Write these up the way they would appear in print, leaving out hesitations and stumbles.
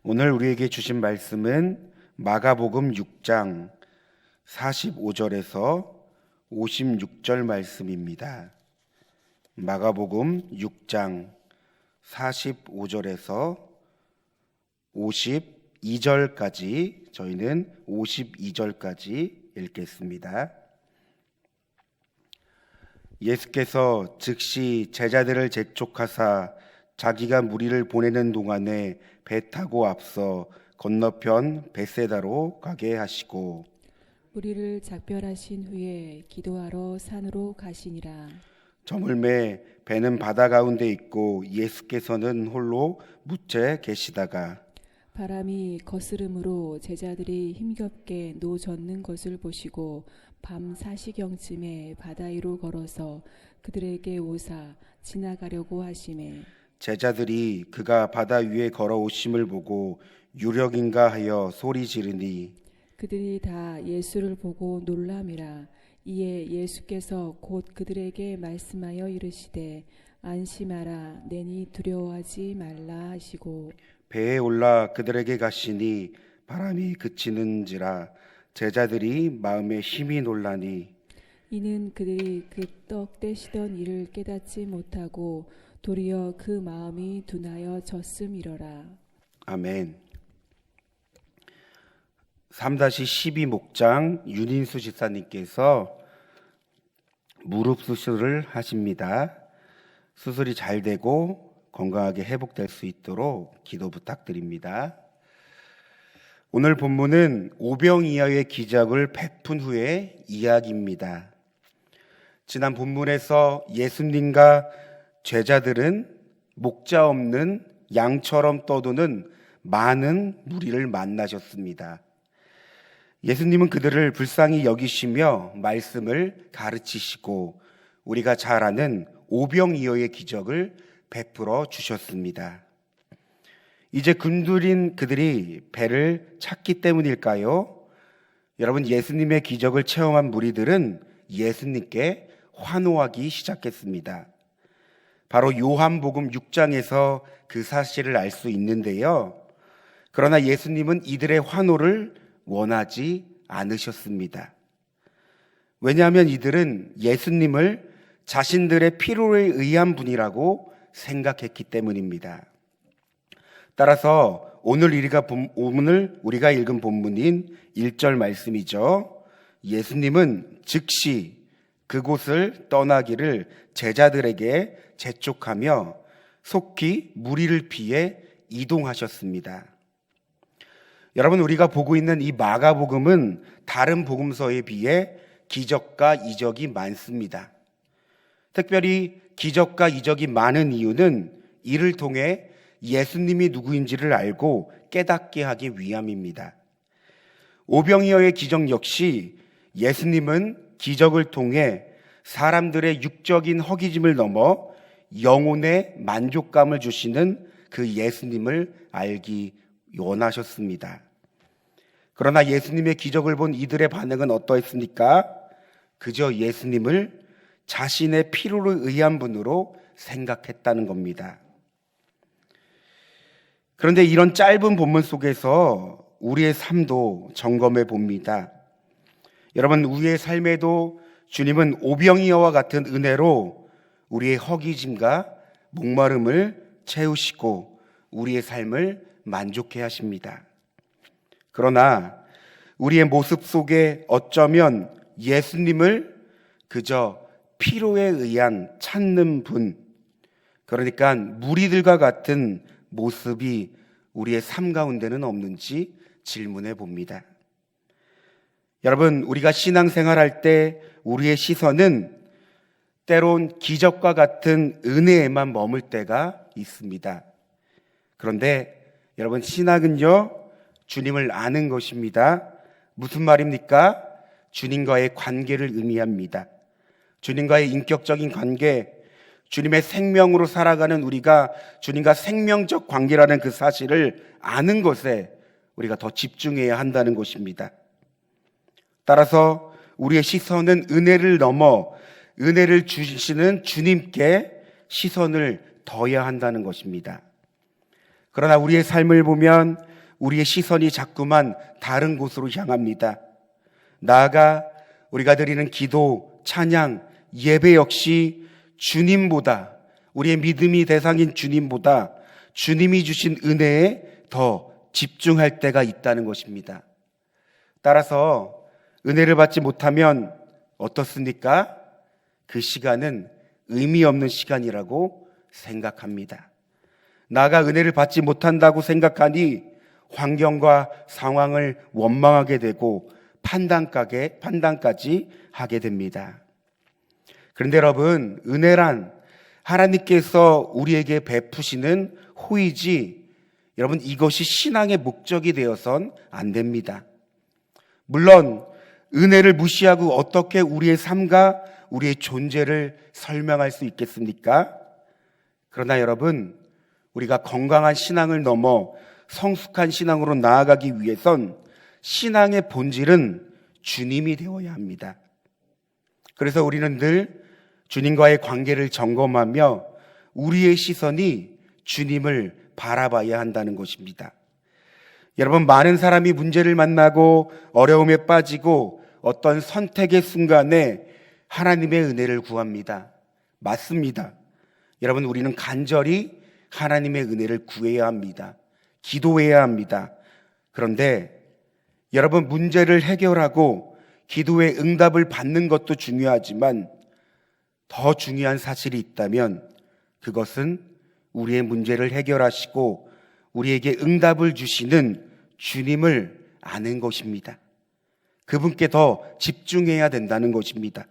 오늘 우리에게 주신 말씀은 마가복음 6장 45절에서 56절 말씀입니다. 마가복음 6장 45절에서 52절까지 저희는 52절까지 읽겠습니다. 예수께서 즉시 제자들을 재촉하사 자기가 무리를 보내는 동안에 배 타고 앞서 건너편 벳세다로 가게 하시고 무리를 작별하신 후에 기도하러 산으로 가시니라. 저물매 배는 바다 가운데 있고 예수께서는 홀로 묻혀 계시다가 바람이 거스름으로 제자들이 힘겹게 노젓는 것을 보시고 밤 4시경쯤에 바다 위로 걸어서 그들에게 오사 지나가려고 하시매 제자들이 그가 바다 위에 걸어오심을 보고 유력인가 하여 소리 지르니 그들이 다 예수를 보고 놀람이라. 이에 예수께서 곧 그들에게 말씀하여 이르시되 안심하라 내니 두려워하지 말라 하시고 배에 올라 그들에게 가시니 바람이 그치는지라 제자들이 마음에 힘이 놀라니 이는 그들이 그 떡 떼시던 일을 깨닫지 못하고 도리어 그 마음이 둔하여 졌음이러라. 아멘. 3-12 목장 윤인수 집사님께서 무릎 수술을 하십니다. 수술이 잘 되고 건강하게 회복될 수 있도록 기도 부탁드립니다. 오늘 본문은 오병이어의 기적을 베푼 후의 이야기입니다. 지난 본문에서 예수님과 제자들은 목자 없는 양처럼 떠도는 많은 무리를 만나셨습니다. 예수님은 그들을 불쌍히 여기시며 말씀을 가르치시고 우리가 잘 아는 오병이어의 기적을 베풀어 주셨습니다. 이제 굶주린 그들이 배를 찾기 때문일까요? 여러분, 예수님의 기적을 체험한 무리들은 예수님께 환호하기 시작했습니다. 바로 요한복음 6장에서 그 사실을 알 수 있는데요. 그러나 예수님은 이들의 환호를 원하지 않으셨습니다. 왜냐하면 이들은 예수님을 자신들의 필요에 의한 분이라고 생각했기 때문입니다. 따라서 오늘 우리가 읽은 본문인 1절 말씀이죠. 예수님은 즉시 그곳을 떠나기를 제자들에게 재촉하며 속히 무리를 피해 이동하셨습니다. 여러분, 우리가 보고 있는 이 마가복음은 다른 복음서에 비해 기적과 이적이 많습니다. 특별히 기적과 이적이 많은 이유는 이를 통해 예수님이 누구인지를 알고 깨닫게 하기 위함입니다. 오병이어의 기적 역시 예수님은 기적을 통해 사람들의 육적인 허기짐을 넘어 영혼의 만족감을 주시는 그 예수님을 알기 원하셨습니다. 그러나 예수님의 기적을 본 이들의 반응은 어떠했습니까? 그저 예수님을 자신의 필요에 의한 분으로 생각했다는 겁니다. 그런데 이런 짧은 본문 속에서 우리의 삶도 점검해 봅니다. 여러분, 우리의 삶에도 주님은 오병이어와 같은 은혜로 우리의 허기짐과 목마름을 채우시고 우리의 삶을 만족해 하십니다. 그러나 우리의 모습 속에 어쩌면 예수님을 그저 필요에 의한 찾는 분, 그러니까 무리들과 같은 모습이 우리의 삶 가운데는 없는지 질문해 봅니다. 여러분, 우리가 신앙생활할 때 우리의 시선은 때론 기적과 같은 은혜에만 머물 때가 있습니다. 그런데 여러분, 신앙은요, 주님을 아는 것입니다. 무슨 말입니까? 주님과의 관계를 의미합니다. 주님과의 인격적인 관계, 주님의 생명으로 살아가는 우리가 주님과 생명적 관계라는 그 사실을 아는 것에 우리가 더 집중해야 한다는 것입니다. 따라서 우리의 시선은 은혜를 넘어 은혜를 주시는 주님께 시선을 둬야 한다는 것입니다. 그러나 우리의 삶을 보면 우리의 시선이 자꾸만 다른 곳으로 향합니다. 나아가 우리가 드리는 기도, 찬양, 예배 역시 주님보다, 우리의 믿음이 대상인 주님보다 주님이 주신 은혜에 더 집중할 때가 있다는 것입니다. 따라서 은혜를 받지 못하면 어떻습니까? 그 시간은 의미 없는 시간이라고 생각합니다. 나가 은혜를 받지 못한다고 생각하니 환경과 상황을 원망하게 되고 판단까지 하게 됩니다. 그런데 여러분, 은혜란 하나님께서 우리에게 베푸시는 호의지, 여러분, 이것이 신앙의 목적이 되어선 안 됩니다. 물론 은혜를 무시하고 어떻게 우리의 삶과 우리의 존재를 설명할 수 있겠습니까? 그러나 여러분, 우리가 건강한 신앙을 넘어 성숙한 신앙으로 나아가기 위해선 신앙의 본질은 주님이 되어야 합니다. 그래서 우리는 늘 주님과의 관계를 점검하며 우리의 시선이 주님을 바라봐야 한다는 것입니다. 여러분, 많은 사람이 문제를 만나고 어려움에 빠지고 어떤 선택의 순간에 하나님의 은혜를 구합니다. 맞습니다. 여러분, 우리는 간절히 하나님의 은혜를 구해야 합니다. 기도해야 합니다. 그런데 여러분, 문제를 해결하고 기도의 응답을 받는 것도 중요하지만 더 중요한 사실이 있다면 그것은 우리의 문제를 해결하시고 우리에게 응답을 주시는 주님을 아는 것입니다. 그분께 더 집중해야 된다는 것입니다.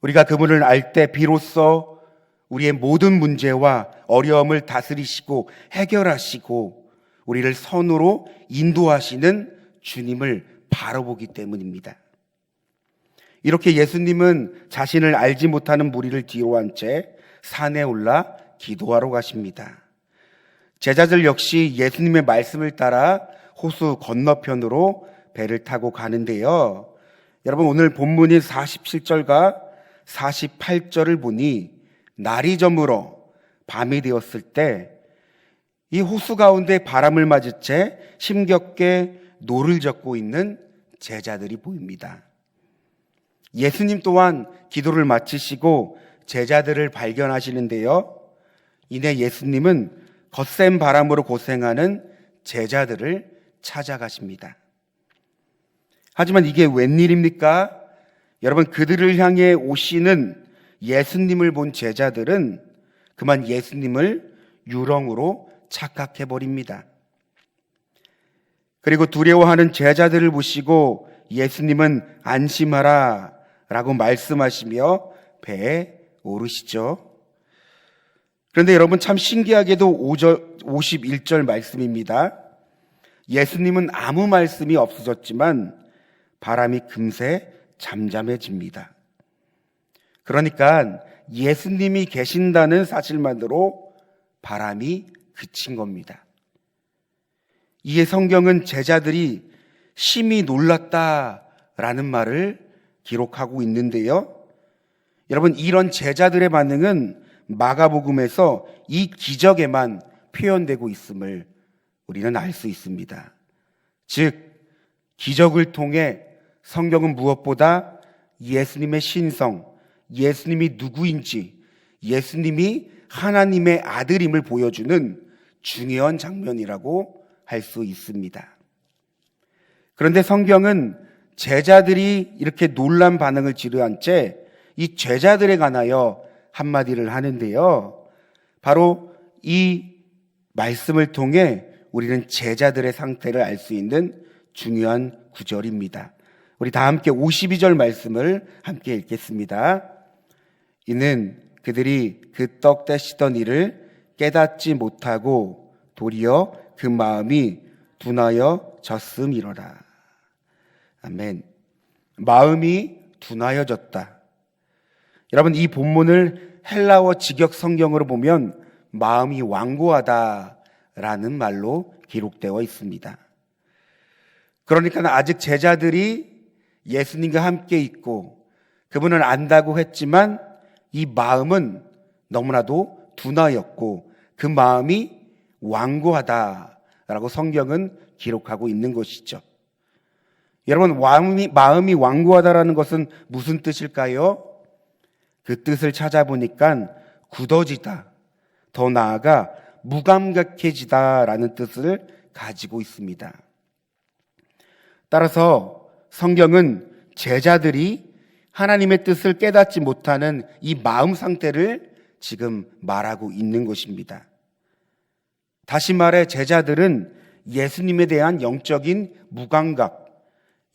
우리가 그분을 알 때 비로소 우리의 모든 문제와 어려움을 다스리시고 해결하시고 우리를 선으로 인도하시는 주님을 바라보기 때문입니다. 이렇게 예수님은 자신을 알지 못하는 무리를 뒤로 한 채 산에 올라 기도하러 가십니다. 제자들 역시 예수님의 말씀을 따라 호수 건너편으로 배를 타고 가는데요. 여러분, 오늘 본문인 47절과 48절을 보니 날이 저물어 밤이 되었을 때 이 호수 가운데 바람을 맞은 채 힘겹게 노를 젓고 있는 제자들이 보입니다. 예수님 또한 기도를 마치시고 제자들을 발견하시는데요. 이내 예수님은 거센 바람으로 고생하는 제자들을 찾아가십니다. 하지만 이게 웬일입니까? 여러분, 그들을 향해 오시는 예수님을 본 제자들은 그만 예수님을 유령으로 착각해버립니다. 그리고 두려워하는 제자들을 보시고 예수님은 안심하라 라고 말씀하시며 배에 오르시죠. 그런데 여러분, 참 신기하게도 51절 말씀입니다. 예수님은 아무 말씀이 없어졌지만 바람이 금세 잠잠해집니다. 그러니까 예수님이 계신다는 사실만으로 바람이 그친 겁니다. 이에 성경은 제자들이 심히 놀랐다라는 말을 기록하고 있는데요. 여러분, 이런 제자들의 반응은 마가복음에서 이 기적에만 표현되고 있음을 우리는 알 수 있습니다. 즉, 기적을 통해 성경은 무엇보다 예수님의 신성, 예수님이 누구인지, 예수님이 하나님의 아들임을 보여주는 중요한 장면이라고 할 수 있습니다. 그런데 성경은 제자들이 이렇게 놀란 반응을 지르한 채 이 제자들에 관하여 한마디를 하는데요. 바로 이 말씀을 통해 우리는 제자들의 상태를 알 수 있는 중요한 구절입니다. 우리 다 함께 52절 말씀을 함께 읽겠습니다. 이는 그들이 그 떡 떼시던 일을 깨닫지 못하고 도리어 그 마음이 둔하여 졌음이로라. 아멘. 마음이 둔하여졌다. 여러분, 이 본문을 헬라어 직역 성경으로 보면 마음이 완고하다라는 말로 기록되어 있습니다. 그러니까 아직 제자들이 예수님과 함께 있고 그분을 안다고 했지만 이 마음은 너무나도 둔하였고 그 마음이 완고하다라는 라고 성경은 기록하고 있는 것이죠. 여러분, 마음이 완고하다라는 것은 무슨 뜻일까요? 그 뜻을 찾아보니까 굳어지다, 더 나아가 무감각해지다라는 뜻을 가지고 있습니다. 따라서 성경은 제자들이 하나님의 뜻을 깨닫지 못하는 이 마음 상태를 지금 말하고 있는 것입니다. 다시 말해 제자들은 예수님에 대한 영적인 무감각,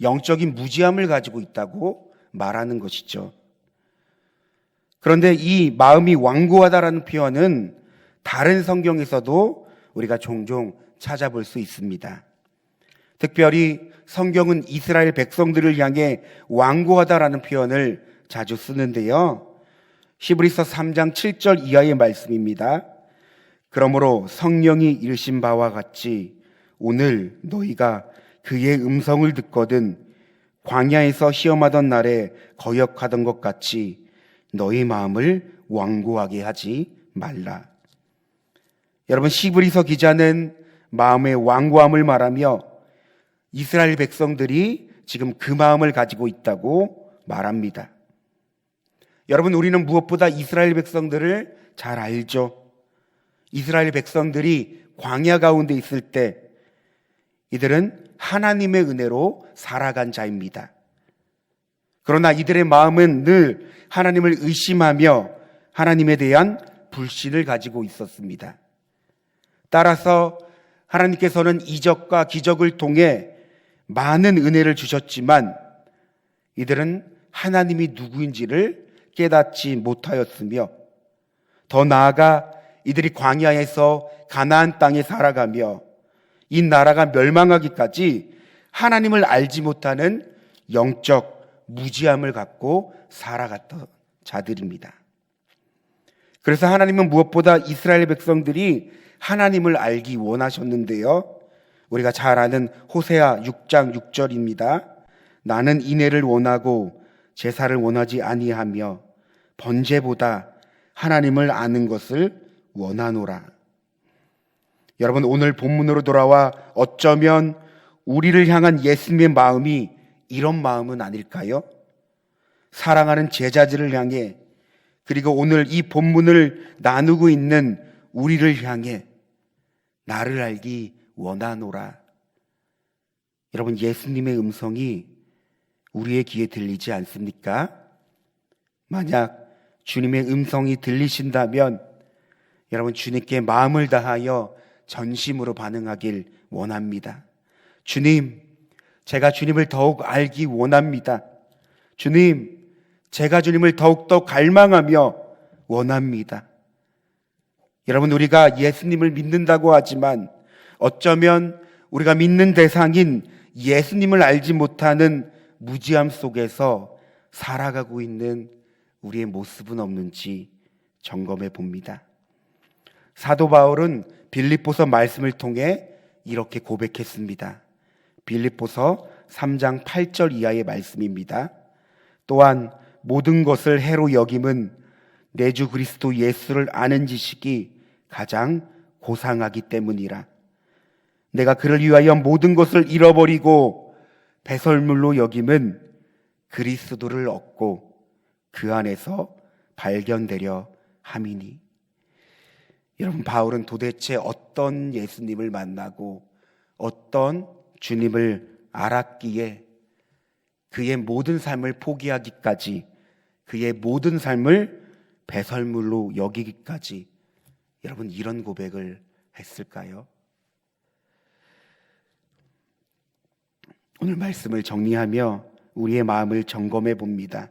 영적인 무지함을 가지고 있다고 말하는 것이죠. 그런데 이 마음이 완고하다라는 표현은 다른 성경에서도 우리가 종종 찾아볼 수 있습니다. 특별히 성경은 이스라엘 백성들을 향해 완고하다라는 표현을 자주 쓰는데요. 히브리서 3장 7절 이하의 말씀입니다. 그러므로 성령이 이르신 바와 같이 오늘 너희가 그의 음성을 듣거든 광야에서 시험하던 날에 거역하던 것 같이 너희 마음을 완고하게 하지 말라. 여러분, 히브리서 기자는 마음의 완고함을 말하며 이스라엘 백성들이 지금 그 마음을 가지고 있다고 말합니다. 여러분, 우리는 무엇보다 이스라엘 백성들을 잘 알죠. 이스라엘 백성들이 광야 가운데 있을 때 이들은 하나님의 은혜로 살아간 자입니다. 그러나 이들의 마음은 늘 하나님을 의심하며 하나님에 대한 불신을 가지고 있었습니다. 따라서 하나님께서는 이적과 기적을 통해 많은 은혜를 주셨지만 이들은 하나님이 누구인지를 깨닫지 못하였으며 더 나아가 이들이 광야에서 가나안 땅에 살아가며 이 나라가 멸망하기까지 하나님을 알지 못하는 영적 무지함을 갖고 살아갔던 자들입니다. 그래서 하나님은 무엇보다 이스라엘 백성들이 하나님을 알기 원하셨는데요. 우리가 잘 아는 호세아 6장 6절입니다. 나는 인애를 원하고 제사를 원하지 아니하며 번제보다 하나님을 아는 것을 원하노라. 여러분, 오늘 본문으로 돌아와 어쩌면 우리를 향한 예수님의 마음이 이런 마음은 아닐까요? 사랑하는 제자들을 향해, 그리고 오늘 이 본문을 나누고 있는 우리를 향해 나를 알기 원하노라. 여러분, 예수님의 음성이 우리의 귀에 들리지 않습니까? 만약 주님의 음성이 들리신다면 여러분, 주님께 마음을 다하여 전심으로 반응하길 원합니다. 주님, 제가 주님을 더욱 알기 원합니다. 주님, 제가 주님을 더욱더 갈망하며 원합니다. 여러분, 우리가 예수님을 믿는다고 하지만 어쩌면 우리가 믿는 대상인 예수님을 알지 못하는 무지함 속에서 살아가고 있는 우리의 모습은 없는지 점검해 봅니다. 사도 바울은 빌립보서 말씀을 통해 이렇게 고백했습니다. 빌립보서 3장 8절 이하의 말씀입니다. 또한 모든 것을 해로 여김은 내 주 그리스도 예수를 아는 지식이 가장 고상하기 때문이라. 내가 그를 위하여 모든 것을 잃어버리고 배설물로 여김은 그리스도를 얻고 그 안에서 발견되려 함이니. 여러분, 바울은 도대체 어떤 예수님을 만나고 어떤 주님을 알았기에 그의 모든 삶을 포기하기까지, 그의 모든 삶을 배설물로 여기기까지 여러분, 이런 고백을 했을까요? 오늘 말씀을 정리하며 우리의 마음을 점검해 봅니다.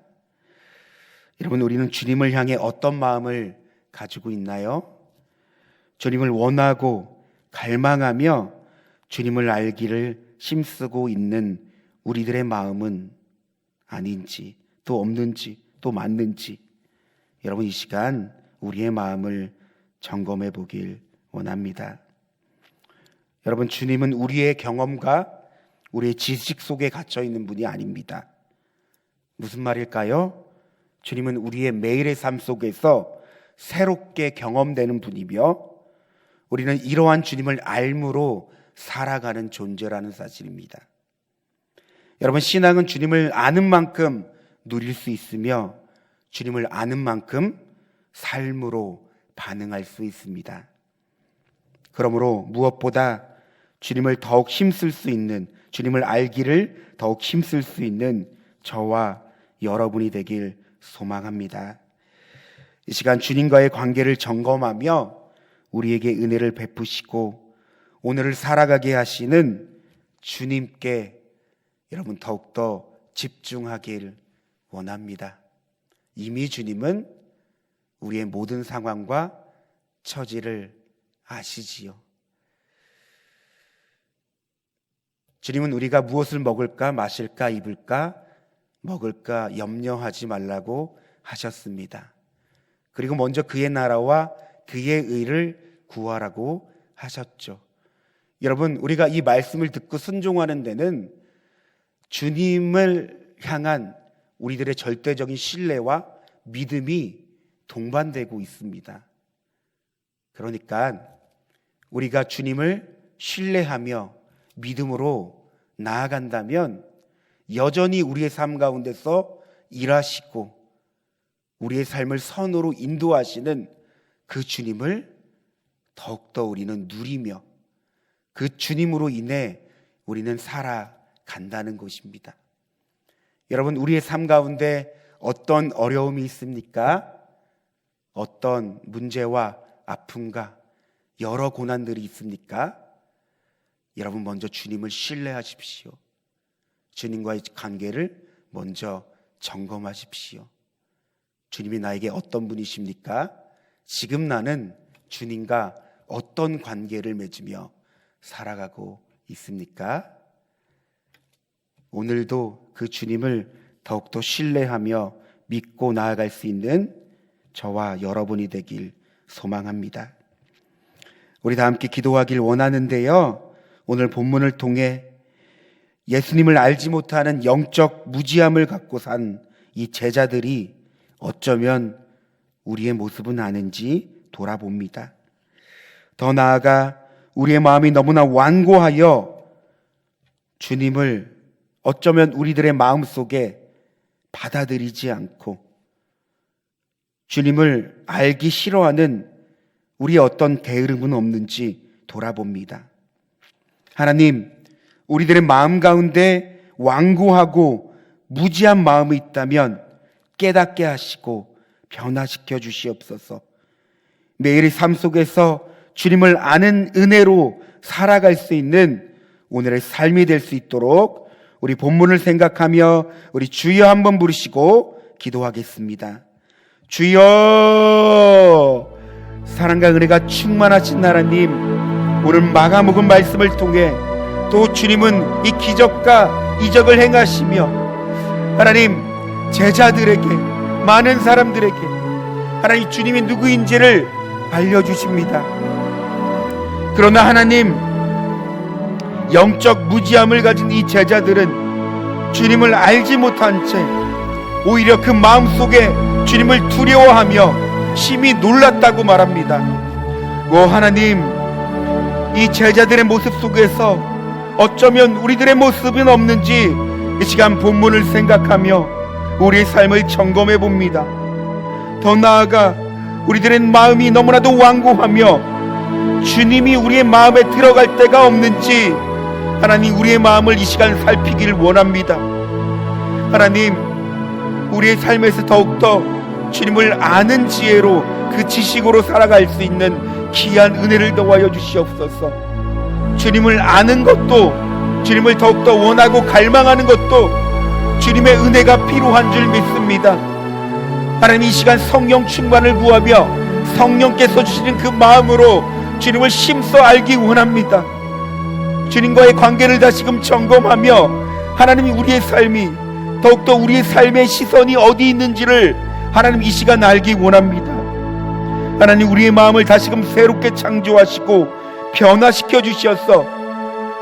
여러분, 우리는 주님을 향해 어떤 마음을 가지고 있나요? 주님을 원하고 갈망하며 주님을 알기를 힘쓰고 있는 우리들의 마음은 아닌지, 또 없는지, 또 맞는지 여러분, 이 시간 우리의 마음을 점검해 보길 원합니다. 여러분, 주님은 우리의 경험과 우리의 지식 속에 갇혀 있는 분이 아닙니다. 무슨 말일까요? 주님은 우리의 매일의 삶 속에서 새롭게 경험되는 분이며 우리는 이러한 주님을 알므로 살아가는 존재라는 사실입니다. 여러분, 신앙은 주님을 아는 만큼 누릴 수 있으며 주님을 아는 만큼 삶으로 반응할 수 있습니다. 그러므로 무엇보다 주님을 더욱 힘쓸 수 있는, 주님을 알기를 더욱 힘쓸 수 있는 저와 여러분이 되길 소망합니다. 이 시간 주님과의 관계를 점검하며 우리에게 은혜를 베푸시고 오늘을 살아가게 하시는 주님께 여러분 더욱더 집중하길 원합니다. 이미 주님은 우리의 모든 상황과 처지를 아시지요. 주님은 우리가 무엇을 먹을까, 마실까, 입을까, 먹을까 염려하지 말라고 하셨습니다. 그리고 먼저 그의 나라와 그의 의를 구하라고 하셨죠. 여러분, 우리가 이 말씀을 듣고 순종하는 데는 주님을 향한 우리들의 절대적인 신뢰와 믿음이 동반되고 있습니다. 그러니까 우리가 주님을 신뢰하며 믿음으로 나아간다면 여전히 우리의 삶 가운데서 일하시고 우리의 삶을 선으로 인도하시는 그 주님을 더욱더 우리는 누리며 그 주님으로 인해 우리는 살아간다는 것입니다. 여러분, 우리의 삶 가운데 어떤 어려움이 있습니까? 어떤 문제와 아픔과 여러 고난들이 있습니까? 여러분, 먼저 주님을 신뢰하십시오. 주님과의 관계를 먼저 점검하십시오. 주님이 나에게 어떤 분이십니까? 지금 나는 주님과 어떤 관계를 맺으며 살아가고 있습니까? 오늘도 그 주님을 더욱더 신뢰하며 믿고 나아갈 수 있는 저와 여러분이 되길 소망합니다. 우리 다 함께 기도하길 원하는데요, 오늘 본문을 통해 예수님을 알지 못하는 영적 무지함을 갖고 산 이 제자들이 어쩌면 우리의 모습은 아는지 돌아봅니다. 더 나아가 우리의 마음이 너무나 완고하여 주님을 어쩌면 우리들의 마음속에 받아들이지 않고 주님을 알기 싫어하는 우리의 어떤 게으름은 없는지 돌아봅니다. 하나님, 우리들의 마음 가운데 완고하고 무지한 마음이 있다면 깨닫게 하시고 변화시켜 주시옵소서. 매일의 삶 속에서 주님을 아는 은혜로 살아갈 수 있는 오늘의 삶이 될 수 있도록 우리 본문을 생각하며 우리 주여 한번 부르시고 기도하겠습니다. 주여, 사랑과 은혜가 충만하신 하나님, 오늘 마가복음 말씀을 통해 또 주님은 이 기적과 이적을 행하시며 하나님, 제자들에게, 많은 사람들에게 하나님 주님이 누구인지를 알려주십니다. 그러나 하나님, 영적 무지함을 가진 이 제자들은 주님을 알지 못한 채 오히려 그 마음속에 주님을 두려워하며 심히 놀랐다고 말합니다. 하나님, 이 제자들의 모습 속에서 어쩌면 우리들의 모습은 없는지 이 시간 본문을 생각하며 우리의 삶을 점검해 봅니다. 더 나아가 우리들의 마음이 너무나도 완고하며 주님이 우리의 마음에 들어갈 때가 없는지 하나님, 우리의 마음을 이 시간 살피기를 원합니다. 하나님, 우리의 삶에서 더욱더 주님을 아는 지혜로, 그 지식으로 살아갈 수 있는 귀한 은혜를 더하여 주시옵소서. 주님을 아는 것도, 주님을 더욱더 원하고 갈망하는 것도 주님의 은혜가 필요한 줄 믿습니다. 하나님, 이 시간 성령 충만을 구하며 성령께서 주시는 그 마음으로 주님을 심써 알기 원합니다. 주님과의 관계를 다시금 점검하며 하나님이 우리의 삶이, 더욱더 우리의 삶의 시선이 어디 있는지를 하나님 이 시간 알기 원합니다. 하나님, 우리의 마음을 다시금 새롭게 창조하시고 변화시켜 주셔서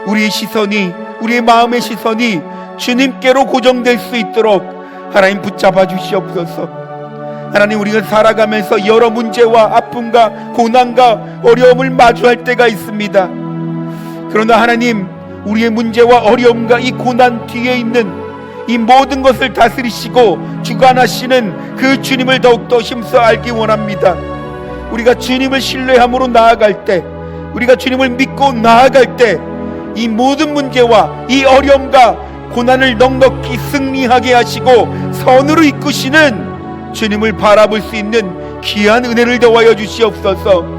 우리의 시선이, 우리의 마음의 시선이 주님께로 고정될 수 있도록 하나님 붙잡아 주시옵소서. 하나님, 우리가 살아가면서 여러 문제와 아픔과 고난과 어려움을 마주할 때가 있습니다. 그러나 하나님, 우리의 문제와 어려움과 이 고난 뒤에 있는 이 모든 것을 다스리시고 주관하시는 그 주님을 더욱더 힘써 알기 원합니다. 우리가 주님을 신뢰함으로 나아갈 때, 우리가 주님을 믿고 나아갈 때, 이 모든 문제와 이 어려움과 고난을 넉넉히 승리하게 하시고 선으로 이끄시는 주님을 바라볼 수 있는 귀한 은혜를 더하여 주시옵소서.